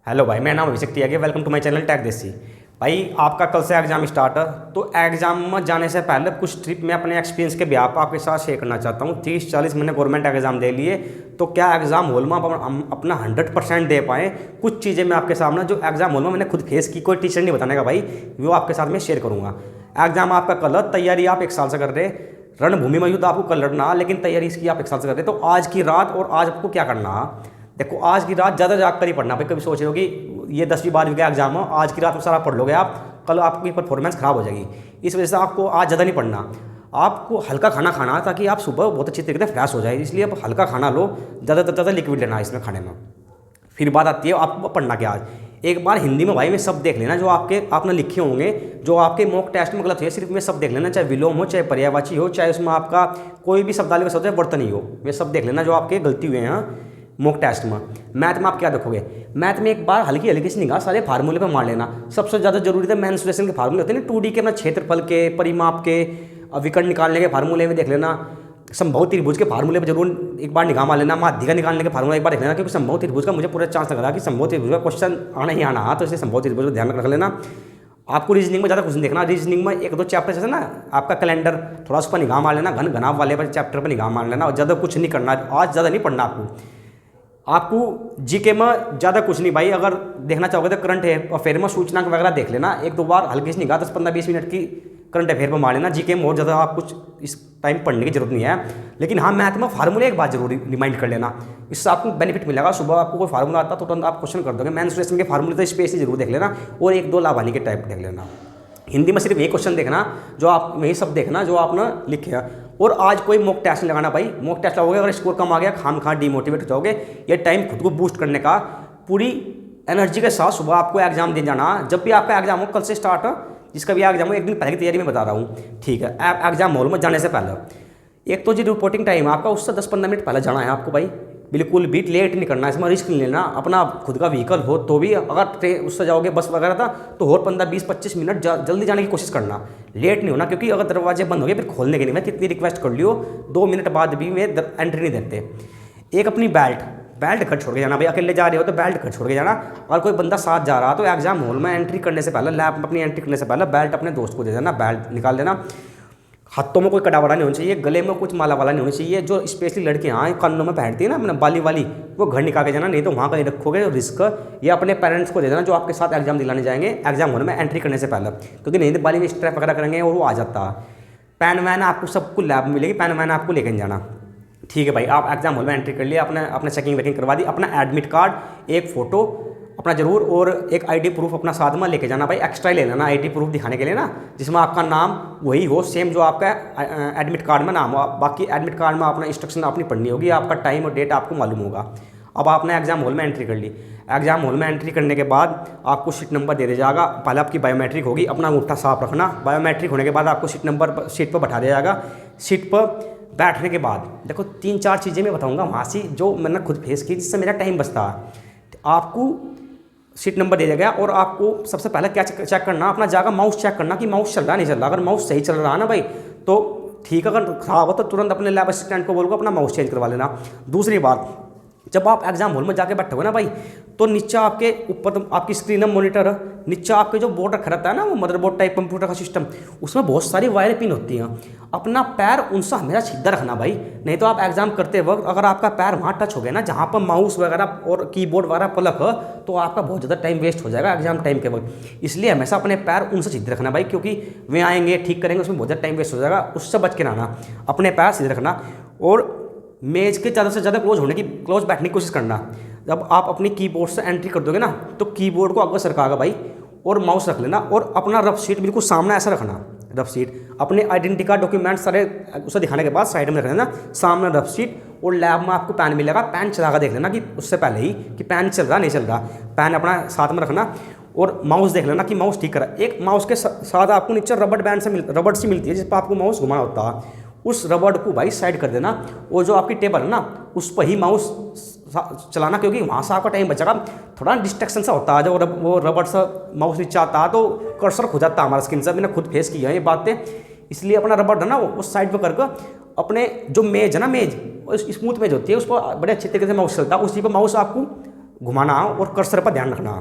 Hello भाई, मेरा नाम अभिषेक तिवारी है। Welcome to my channel tech Desi. भाई आपका कल से एग्ज़ाम स्टार्ट है, तो एग्ज़ाम में जाने से पहले कुछ ट्रिप मैं अपने एक्सपीरियंस के बिहाफ आपके साथ शेयर करना चाहता हूँ। 30-40 मैंने गवर्नमेंट एग्ज़ाम दे लिए, तो क्या एग्ज़ाम हॉल में हम अपना 100% दे पाएँ। कुछ चीज़ें मैं आपके सामने जो एग्ज़ाम हॉल में मैंने खुद फेस की, कोई टीचर नहीं बताने का भाई, वो आपके साथ मैं शेयर करूँगा। एग्ज़ाम आपका कल है, तैयारी आप 1 साल से कर रहे, रणभूमि में युद्ध आपको कल लड़ना, लेकिन तैयारी इसकी आप 1 साल से कर रहे। तो आज की रात और आज आपको क्या करना है, देखो आज की रात ज़्यादा जाग कर ही पढ़ना भाई। कभी सोच रहे हो कि ये 10वीं 12वीं का एग्जाम हो, आज की रात में सारा पढ़ लोगे आप, कल आपकी परफॉर्मेंस खराब हो जाएगी। इस वजह से आपको आज ज़्यादा नहीं पढ़ना, आपको हल्का खाना खाना ताकि आप सुबह बहुत अच्छी तरीके से फ्रेश हो जाए। इसलिए आप हल्का खाना लो, ज़्यादा से ज़्यादा लिक्विड लेना है इसमें खाने में। फिर बात आती है आपको पढ़ना क्या। आज एक बार हिंदी में भाई में सब देख लेना, जो आपने लिखे होंगे, जो आपके मॉक टेस्ट में गलत हुए, सिर्फ में सब देख लेना, चाहे विलोम हो, चाहे पर्यायवाची हो, चाहे उसमें आपका कोई भी शब्दावली का शब्द वर्तनी हो, वे सब देख लेना जो आपके गलती हुए हैं मॉक टेस्ट में। मैथ में आप क्या देखोगे, मैथ में एक बार हल्की हल्की सी निगाह सारे फार्मूले पर मार लेना। सबसे ज़्यादा जरूरी था मेंसुरेशन के फार्मूले होते हैं ना, 2D के, अपना क्षेत्रफल के, परिमाप के, विकर्ण निकालने के फार्मूले में देख लेना। संभव त्रिभुज के फार्मूले पर जरूर एक बार निगाह मार लेना। माध्यिका निकालने के फार्मूला एक बार देख लेना, क्योंकि संभव त्रिभुज का मुझे पूरा चांस लग रहा है कि संभव त्रिभुज का क्वेश्चन आना ही आना है, तो इसलिए संभव त्रिभुज को ध्यान रख लेना। आपको रीजनिंग में ज़्यादा कुछ नहीं देखना। रीजनिंग में 1-2 चैप्टर जैसे ना आपका कैलेंडर, थोड़ा उस पर निगाह मार लेना, घन घनाभ वाले पर चैप्टर पर निगाह मार लेना, और ज़्यादा कुछ नहीं करना। आज ज़्यादा नहीं पढ़ना आपको जीके में ज़्यादा कुछ नहीं भाई। अगर देखना चाहोगे तो करंट अफेयर में सूचना वगैरह देख लेना, 1-2 बार हल्की सी निगाह 10-15-20 मिनट की करंट अफेयर पर मार लेना। जीके में और ज़्यादा आप कुछ इस टाइम पढ़ने की जरूरत नहीं है। लेकिन हाँ, मैथ में फार्मूले एक बात जरूर रिमाइंड कर लेना, इससे आपको बेनिफिट मिलेगा। सुबह आपको कोई फार्मूला आता तो तुरंत आप क्वेश्चन कर दोगे। मेंसुरेशन के फार्मूले तो स्पेस ही जरूर देख लेना, और 1-2 लाभानी के टाइप देख लेना। हिंदी में सिर्फ ये क्वेश्चन देखना, जो आप वही सब देखना जो आपने लिखे हैं। और आज कोई मॉक टेस्ट नहीं लगाना भाई। मॉक टेस्ट लगाओगे, अगर स्कोर कम आ गया, खाम खा डिमोटिवेट हो जाओगे। ये टाइम खुद को बूस्ट करने का, पूरी एनर्जी के साथ सुबह आपको एग्जाम दे जाना। जब भी आपका एग्जाम हो, कल से स्टार्ट हो, जिसका भी एग्जाम हो, एक दिन पहले की तैयारी में बता रहा हूँ, ठीक है। एग्जाम हॉल में जाने से पहले एक तो जो रिपोर्टिंग टाइम है आपका, उससे 10-15 मिनट पहले जाना है आपको भाई। बिल्कुल भी लेट नहीं करना, इसमें रिस्क नहीं लेना। अपना खुद का व्हीकल हो तो भी, अगर ट्रेन उससे जाओगे बस वगैरह था, तो और 15-20-25 मिनट जल्दी जाने की कोशिश करना, लेट नहीं होना। क्योंकि अगर दरवाजे बंद हो गए फिर खोलने के नहीं, मैं कितनी रिक्वेस्ट कर लियो, 2 मिनट बाद भी वे एंट्री नहीं देते। एक अपनी बेल्ट घर छोड़ के जाना भाई। अकेले जा रहे हो तो बेल्ट घर छोड़ के जाना। और कोई बंदा साथ जा रहा तो एग्जाम हॉल में एंट्री करने से पहले, लैब में अपनी एंट्री करने से पहले बेल्ट अपने दोस्त को दे देना, बेल्ट निकाल देना। हाथों में कोई कड़ा वाला नहीं होना चाहिए, गले में कुछ माला वाला नहीं होना चाहिए। जो स्पेशली लड़कियाँ कानों में पहनती है ना अपना बाली वाली, वो घर निकाल के जाना, नहीं तो वहाँ कहीं रखोगे रिस्क। ये अपने पेरेंट्स को दे देना जो आपके साथ एग्जाम दिलाने जाएंगे एग्जाम हॉल में एंट्री करने से पहले, क्योंकि नहीं तो बाली में स्ट्रैप वगैरह करेंगे और वो आ जाता है। पेन वैन आपको सब कुछ लैब में मिलेगी, पेन वैन आपको लेकर जाना, ठीक है भाई। आप एग्जाम हॉल में एंट्री कर लिया, अपने चेकिंग वेकिंग करवा दी। अपना एडमिट कार्ड, एक फ़ोटो अपना जरूर, और एक आईडी प्रूफ अपना साथ में लेके जाना भाई। एक्स्ट्रा ले लेना आईडी प्रूफ दिखाने के लिए ना, जिसमें आपका नाम वही हो सेम जो आपका एडमिट कार्ड में नाम हो। बाकी एडमिट कार्ड में अपना इंस्ट्रक्शन अपनी पढ़नी होगी, आपका टाइम और डेट आपको मालूम होगा। अब आपने एग्जाम हॉल में एंट्री कर ली। एग्जाम हॉल में एंट्री करने के बाद आपको सीट नंबर दे दिया जाएगा। पहले आपकी बायोमेट्रिक होगी, अपना अंगूठा साफ रखना। बायोमेट्रिक होने के बाद आपको सीट पर बैठा दिया जाएगा। सीट पर बैठने के बाद देखो 3-4 चीज़ें मैं बताऊंगा वहाँ से, जो मैंने खुद फेस की, जिससे मेरा टाइम बचता है। आपको सीट नंबर दे दिया गया, और आपको सबसे पहले क्या चेक करना, अपना जाकर माउस चेक करना कि माउस चल रहा नहीं चल रहा। अगर माउस सही चल रहा है ना भाई तो ठीक है, अगर खराब हो तो तुरंत अपने लैब असिस्टेंट को बोलकर अपना माउस चेंज करवा लेना। दूसरी बात, जब आप एग्जाम हॉल में जाके बैठोगे ना भाई, तो नीचे आपके ऊपर तो आपकी स्क्रीन है, मॉनिटर है, नीचे आपके जो बोर्ड रखा रहता है ना, वो मदरबोर्ड टाइप कंप्यूटर का सिस्टम, उसमें बहुत सारी वायर पिन होती हैं। अपना पैर उनसे हमेशा सीधा रखना भाई, नहीं तो आप एग्जाम करते वक्त अगर आपका पैर वहाँ टच हो गया ना, जहाँ पर माउस वगैरह और कीबोर्ड वगैरह पलक है, तो आपका बहुत ज़्यादा टाइम वेस्ट हो जाएगा एग्जाम टाइम के वक्त। इसलिए हमेशा अपने पैर उनसे सीधे रखना भाई, क्योंकि वे आएंगे ठीक करेंगे, उसमें बहुत ज़्यादा टाइम वेस्ट हो जाएगा, उससे बच के रहना। अपने पैर सीधे रखना, और मेज के ज़्यादा से ज़्यादा क्लोज बैठने की कोशिश करना। जब आप अपनी कीबोर्ड से एंट्री कर दोगे ना, तो कीबोर्ड को आगे सरकाएगा भाई, और माउस रख लेना, और अपना रफ शीट बिल्कुल सामने ऐसा रखना। रफ शीट अपने आइडेंटिटी कार्ड डॉक्यूमेंट सारे उसे दिखाने के बाद साइड में रख लेना, सामने रफ शीट। और लैब में आपको पेन मिलेगा, पेन चला कर देख लेना कि उससे पहले ही कि पेन चल रहा नहीं चल रहा। पेन अपना साथ में रखना, और माउस देख लेना कि माउस ठीक करा। एक माउस के साथ आपको नीचे रबड़ सी मिलती है, जिस पर आपको माउस घुमाना होता है। उस रबड़ को भाई साइड कर देना, और जो आपकी टेबल है ना, उस पर ही माउस चलाना, क्योंकि वहाँ से आपका टाइम बचेगा। थोड़ा डिस्ट्रैक्शन सा होता है, जब वो रबड़ से माउस नीचे आता है तो कर्सर खो जाता है हमारा स्क्रीन से। मैंने खुद फेस किया है ये बातें, इसलिए अपना रबड़ है ना वो उस साइड पर करके अपने जो मेज है ना, मेज स्मूथ मेज होती है, उस पर बड़े अच्छे तरीके से माउस चलता है, उसी पर माउस आपको घुमाना और कर्सर पर ध्यान रखना।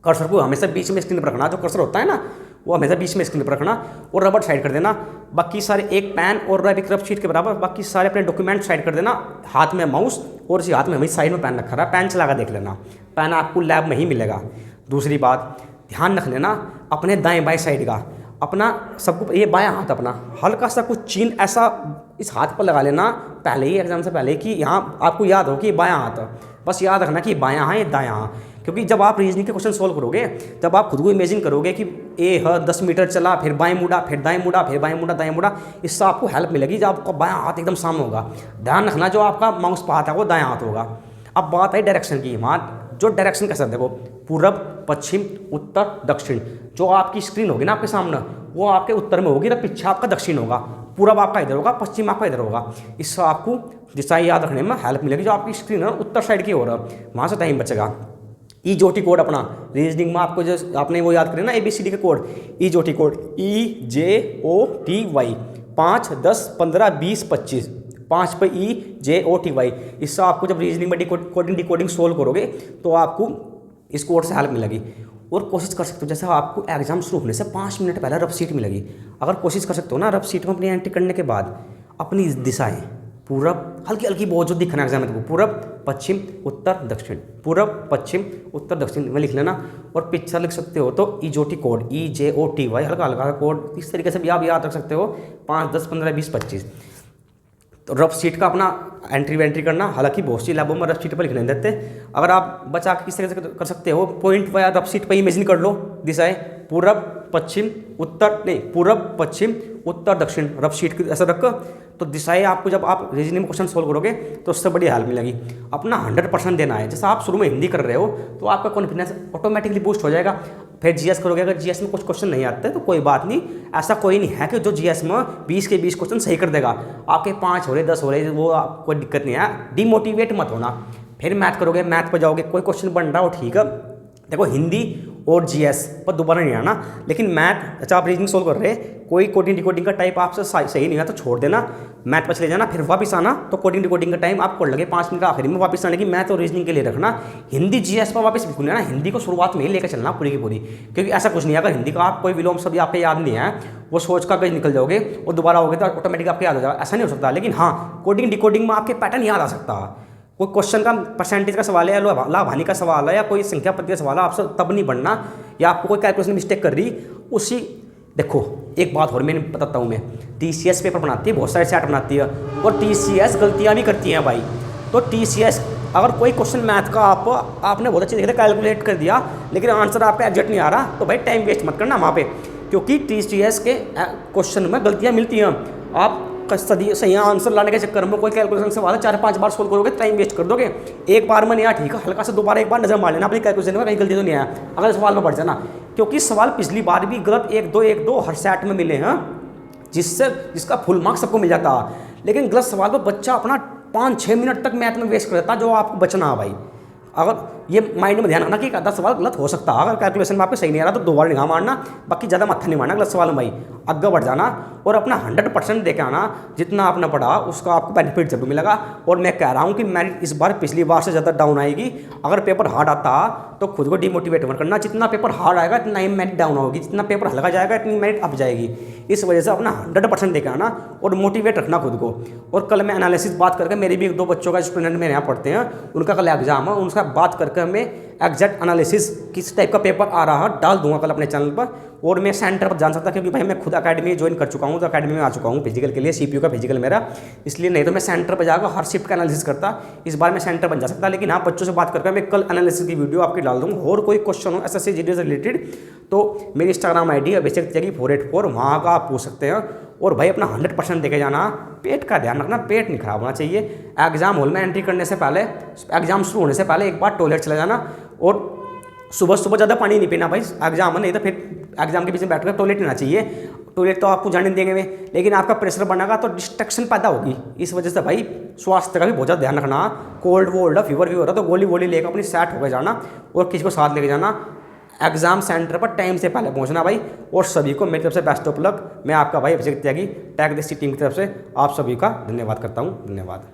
कर्सर को हमेशा बीच में स्क्रीन पर रखना, जो कर्सर होता है ना वो हमेशा बीच में स्क्रीन पर रखना और रबर साइड कर देना। बाकी सारे एक पेन और एक रफ शीट के बराबर बाकी सारे अपने डॉक्यूमेंट साइड कर देना। हाथ में माउस और इसी हाथ में हमें साइड में पेन रखा रहा, पेन चला कर देख लेना, पेन आपको लैब में ही मिलेगा। दूसरी बात ध्यान रख लेना अपने दाएं बाएं साइड का, अपना सबको ये बायां हाथ अपना हल्का सा कुछ चीन ऐसा इस हाथ पर लगा लेना पहले ही एग्जाम से पहले कि यहाँ आपको याद हो कि बायां हाथ, बस याद रखना कि बायां हाथ ये दायां हाथ। क्योंकि जब आप रीजनिंग के क्वेश्चन सोल्व करोगे तब आप खुद को इमेजिन करोगे कि ए 10 मीटर चला, फिर बाएं मुड़ा, फिर दाएं मुड़ा, फिर बाएं मुड़ा, दाएं मुड़ा। इससे आपको हेल्प मिलेगी जब आपका बायां हाथ एकदम सामने होगा। ध्यान रखना जो आपका माउस पर हाथ है वो दायां हाथ होगा। अब बात है डायरेक्शन की। वहाँ जो डायरेक्शन कैसे देखो, पूरब, पश्चिम, उत्तर, दक्षिण। जो आपकी स्क्रीन होगी ना आपके सामने वो आपके उत्तर में होगी, पीछे आपका दक्षिण होगा। पूरब आपका इधर होगा, पश्चिम आपका इधर होगा। इससे आपको दिशा याद रखने में हेल्प मिलेगी। जो आपकी स्क्रीन है उत्तर साइड की ओर है, वहाँ से टाइम बचेगा। EJOT कोड अपना रीजनिंग में आपको जो आपने वो याद करें ना ABCD के कोड, EJOT कोड EJOTY 5, 10, 15, 20, 25, 5 पे EJOTY। इससे आपको जब रीजनिंग में डिकोडिंग सोल्व करोगे तो आपको इस कोड से हेल्प मिलेगी। और कोशिश कर सकते हो जैसे आपको एग्जाम शुरू होने से 5 मिनट पहले रफ शीट मिलेगी, अगर कोशिश कर सकते हो ना रफ शीट में अपनी एंट्री करने के बाद अपनी दिशाएं पूरब हल्की हल्की बहुत जो दिखना एग्जाम में, पूरब, पश्चिम, उत्तर, दक्षिण, पूरब, पश्चिम, उत्तर, दक्षिण में लिख लेना। और पिक्चर लिख सकते हो तो EJOT कोड EJOTY हल्का हल्का कोड इस तरीके से भी आप याद रख सकते हो। 5, 10, 15, 20, 25। तो रफ शीट का अपना एंट्री करना, हालांकि बहुत सी लैबों में रफ शीट पर लिखने देते। अगर आप बचा के किस तरह से कर सकते हो, पॉइंट वाया रफ शीट पर इमेजिन कर लो दिशाएं, पूरब, पश्चिम, उत्तर, नहीं पूरब, पश्चिम, उत्तर, दक्षिण, रफ शीट की ऐसा रख। तो दिशाएं आपको जब आप रीजनिंग में क्वेश्चन सोल्व करोगे तो उससे बड़ी हेल्प मिलेगी। अपना 100% देना है। जैसा आप शुरू में हिंदी कर रहे हो तो आपका कॉन्फिडेंस ऑटोमेटिकली बूस्ट हो जाएगा। फिर GS करोगे, अगर GS में कुछ क्वेश्चन नहीं आते तो कोई बात नहीं, ऐसा कोई नहीं है कि जो GS में 20 के 20 क्वेश्चन सही कर देगा। आपके 5 हो रहे 10 हो रहे वो कोई दिक्कत नहीं है, डिमोटिवेट मत होना। फिर मैथ करोगे, मैथ पर जाओगे, कोई क्वेश्चन बन रहा हो ठीक है, देखो हिंदी और GS पर दोबारा नहीं आना। लेकिन मैथ अच्छा आप रीजनिंग सोल्व कर रहे हैं, कोई कोडिंग डिकोडिंग का टाइप आपसे सही नहीं है तो छोड़ देना, मैथ पर चले जाना, फिर वापस आना। तो कोडिंग डिकोडिंग का टाइम आपको लगे 5 मिनट आखिरी में वापस आने की, मैथ और रीजनिंग के लिए रखना। हिंदी GS पर वापस बिल्कुल नहीं आना, हिंदी को शुरुआत में ही लेकर चलना पूरी की पूरी। क्योंकि ऐसा कुछ नहीं है, अगर हिंदी का आप कोई विलोम शब्द आपको याद नहीं है वो सोच का कहीं निकल जाओगे और दोबारा होगे तो ऑटोमेटिक आपको याद हो जाएगा, ऐसा नहीं हो सकता। लेकिन हाँ कोडिंग डिकोडिंग में आपके पैटर्न याद आ सकता है। कोई क्वेश्चन का परसेंटेज का सवाल है या लाभ हानि का सवाल है या कोई संख्या पद्धति का सवाल है, आपसे तब नहीं बढ़ना। या आपको कोई कैलकुलेशन मिस्टेक कर रही उसी, देखो एक बात और मैं बताता हूँ, मैं TCS पेपर बनाती है, बहुत सारे सेट बनाती है और TCS गलतियाँ भी करती हैं भाई। तो TCS अगर कोई क्वेश्चन मैथ का आपने बहुत अच्छी तरीके से कैलकुलेट कर दिया लेकिन आंसर आपका एग्जैक्ट नहीं आ रहा तो भाई टाइम वेस्ट मत करना वहाँ पे, क्योंकि TCS के क्वेश्चन में गलतियाँ मिलती हैं। आप सही आंसर लाने के चक्कर में कोई कैलकुलेशन सवाल है 4-5 बार सोल्व करोगे टाइम वेस्ट कर दोगे। एक बार में नहीं आया ठीक है, हल्का से दोबारा एक बार नजर मार लेना अपनी कैलकुलेशन में कहीं गलती तो नहीं आया, अगले सवाल में बढ़ जाना। क्योंकि सवाल पिछली बार भी गलत 1-2 हर सेट में मिले हैं, जिसका फुल मार्क्स सबको मिल जाता है। लेकिन गलत सवाल पर बच्चा अपना 5-6 मिनट तक मैथ में वेस्ट कर देता, जो आपको बचना है भाई। अगर ये माइंड में ध्यान रखना कि 10 सवाल गलत हो सकता है, अगर कैलकुलेशन में आपको सही नहीं आ रहा तो 2 बार निगाह मारना, बाकी ज़्यादा मत्था नहीं मारना गलत सवाल में भाई, आगे बढ़ जाना और अपना 100% दे के आना। जितना आपने पढ़ा उसका आपको बेनिफिट जरूर मिलेगा। और मैं कह रहा हूँ कि मेरिट इस बार पिछली बार से ज़्यादा डाउन आएगी। अगर पेपर हार्ड आता तो खुद को डिमोटिवेट मत करना, जितना पेपर हार्ड आएगा इतना ही मेरिट डाउन होगी, जितना पेपर हल्का जाएगा इतनी मेरिट अप जाएगी। इस वजह से अपना 100% दे के आना और मोटिवेट रखना खुद को। और कल मैं एनालिसिस बात करके, मेरी भी 1-2 बच्चों का स्टूडेंट मेरे यहाँ पढ़ते हैं, उनका कल एग्जाम है, उनका बात करके हमें एग्जैक्ट एनालिसिस किस टाइप का पेपर आ रहा है डाल दूंगा कल अपने चैनल पर। और मैं सेंटर पर जान सकता क्योंकि भाई मैं खुद अकेडमी ज्वाइन कर चुका हूँ, तो अकेडमी में आ चुका हूँ फिजिकल के लिए, CPU का फिजिकल मेरा, इसलिए नहीं तो मैं सेंटर पर जाकर हर शिफ्ट का एनालिसिस करता। इस बार मैं सेंटर पर जा सकता, लेकिन हाँ बच्चों से बात करके मैं कल एनालिसिस की वीडियो आपकी डाल दूँगा। और कोई क्वेश्चन हो SSC GD से रिलेटेड तो मेरी इंस्टाग्राम ID अभिषेक त्यागी 484, वहाँ का आप पूछ सकते हैं। और भाई अपना 100% देके जाना, पेट का ध्यान रखना, पेट नहीं खराब होना चाहिए। एग्जाम हॉल में एंट्री करने से पहले, एग्जाम शुरू होने से पहले एक बार टॉयलेट चला जाना। और सुबह ज़्यादा पानी नहीं पीना भाई एग्जाम में, नहीं तो फिर एग्जाम के बीच में बैठ कर टॉयलेट लेना चाहिए। टॉयलेट तो आपको जाने देंगे में, लेकिन आपका प्रेशर बढ़ेगा तो डिस्ट्रक्शन पैदा होगी। इस वजह से भाई स्वास्थ्य का भी बहुत ज़्यादा ध्यान रखना। कोल्ड वोल्ड फीवर भी हो रहा तो गोली लेकर अपनी सेट होकर जाना और किसी को साथ लेके जाना। एग्जाम सेंटर पर टाइम से पहले पहुंचना भाई। और सभी को मेरी तरफ से बेस्ट ऑफ लक। मैं आपका भाई अभिषेक त्यागी टैग देसी टीम की तरफ से आप सभी का धन्यवाद करता हूँ। धन्यवाद।